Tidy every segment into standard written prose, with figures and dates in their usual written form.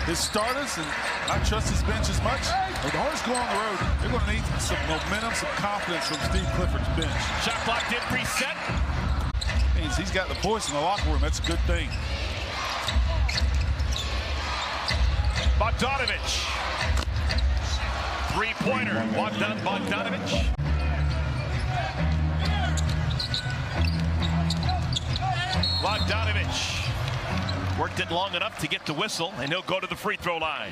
his starters and not trust his bench as much. If the Hornets go on the road, they're going to need some momentum, some confidence from Steve Clifford's bench. Shot clock did reset. Means he's got the voice in the locker room. That's a good thing. Bogdanovic. Three-pointer. Bogdan Bogdanovic. Bogdanovic worked it long enough to get the whistle, and he'll go to the free throw line.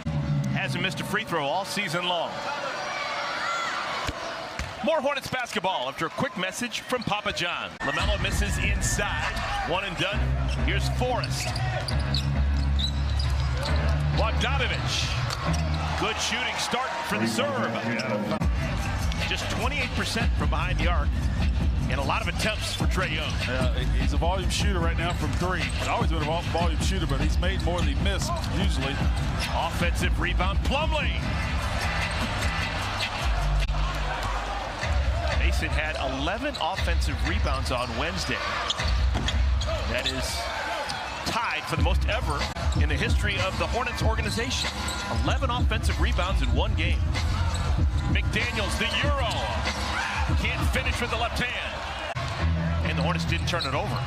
Hasn't missed a free throw all season long. More Hornets basketball after a quick message from Papa John. LaMelo misses inside. One and done. Here's Forrest. Bogdanovic. Good shooting start for the serve. Just 28% from behind the arc. And a lot of attempts for Trae Young. He's a volume shooter right now from three. He's always been a volume shooter, but he's made more than he missed, usually. Offensive rebound, Plumlee. Mason had 11 offensive rebounds on Wednesday. That is tied for the most ever in the history of the Hornets organization. 11 offensive rebounds in one game. McDaniels, the Euro. Can't finish with the left hand. And the Hornets didn't turn it over.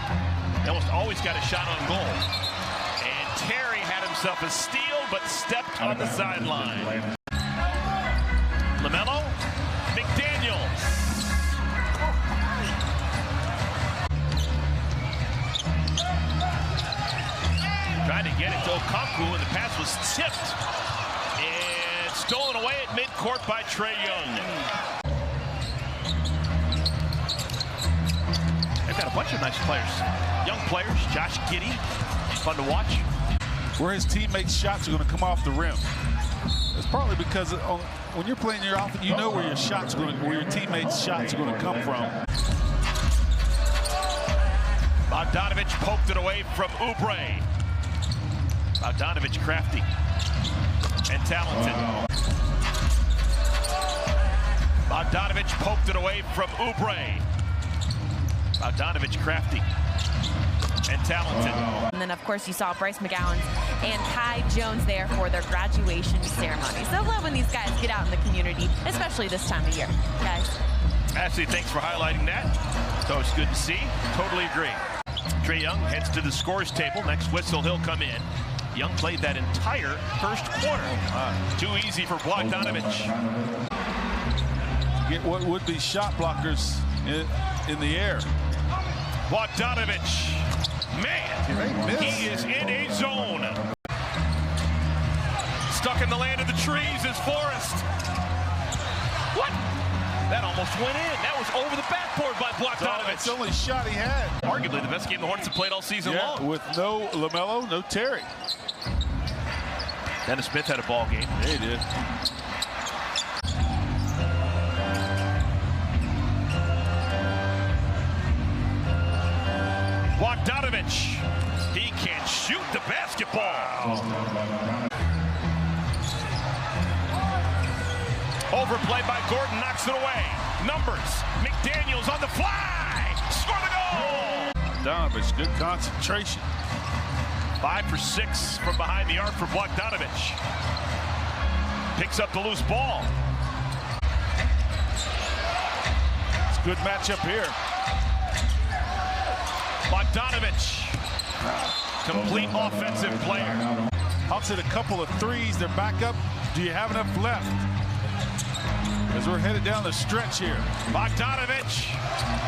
They almost always got a shot on goal. And Terry had himself a steal, but stepped on the sideline. LaMelo, McDaniels. Trying to get it to Okonkwo, and the pass was tipped. And stolen away at midcourt by Trae Young. They've got a bunch of nice players. Young players, Josh Giddey, fun to watch. Where his teammates' shots are going to come off the rim. It's partly because when you're playing your offense, you know where your shots are going to, where your teammates' shots are going to come from. Bogdanovic poked it away from Oubre. Bogdanovic crafty and talented. Bogdanovic poked it away from Oubre. Bogdanovic crafty and talented. And then, of course, you saw Bryce McGowan and Kai Jones there for their graduation ceremony. So I love when these guys get out in the community, especially this time of year, guys. Ashley, thanks for highlighting that. So it's good to see. Totally agree. Trae Young heads to the scores table. Next whistle, he'll come in. Young played that entire first quarter. Too easy for Bogdanovic. Get what would be shot blockers in the air. Bogdanovic, man, he is in a zone. Stuck in the land of the trees is Forrest. What? That almost went in. That was over the backboard by Bogdanovic. It's the only shot he had. Arguably the best game the Hornets have played all season long. With no LaMelo, no Terry. Dennis Smith had a ball game. Yeah, he did. Bogdanovic, he can't shoot the basketball. Overplay by Gordon, knocks it away. Numbers, McDaniels on the fly. Score the goal. Bogdanovic, good concentration. 5 for 6 from behind the arc for Bogdanovic. Picks up the loose ball. It's a good matchup here. Bogdanovic, complete offensive player. Hawks hit a couple of threes. They're back up. Do you have enough left? As we're headed down the stretch here. Bogdanovic,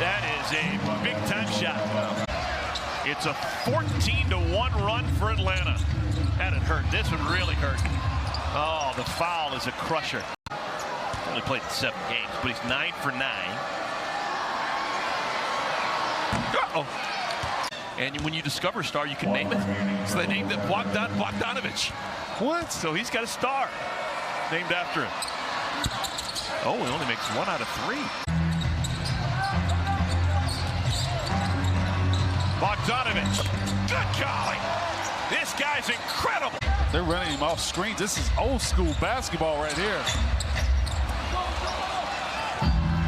that is a big-time shot. It's a 14-1 run for Atlanta. That'd hurt. This would really hurt. Oh, the foul is a crusher. Only played 7 games, but he's 9 for 9. Uh-oh. And when you discover a star, you can name it. So they named it Bogdan Bogdanovic. What? So he's got a star named after him. Oh, he only makes 1 out of 3. Bogdanovic, good golly. This guy's incredible. They're running him off screens. This is old school basketball right here.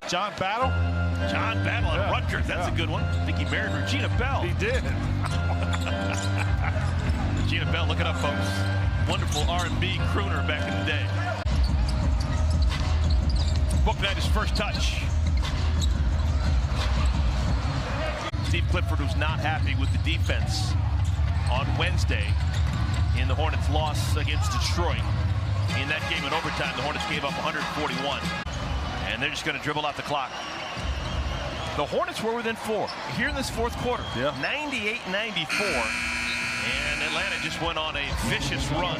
John Battle. John Battle at Rutgers. That's a good one. I think he married Regina Bell. He did. Regina Bell, look it up, folks. wonderful R&B crooner back in the day. Bogdan his first touch. Steve Clifford was not happy with the defense on Wednesday in the Hornets' loss against Detroit. In that game in overtime, the Hornets gave up 141. And they're just going to dribble out the clock. The Hornets were within 4 here in this fourth quarter. Yeah. 98-94. And Atlanta just went on a vicious run.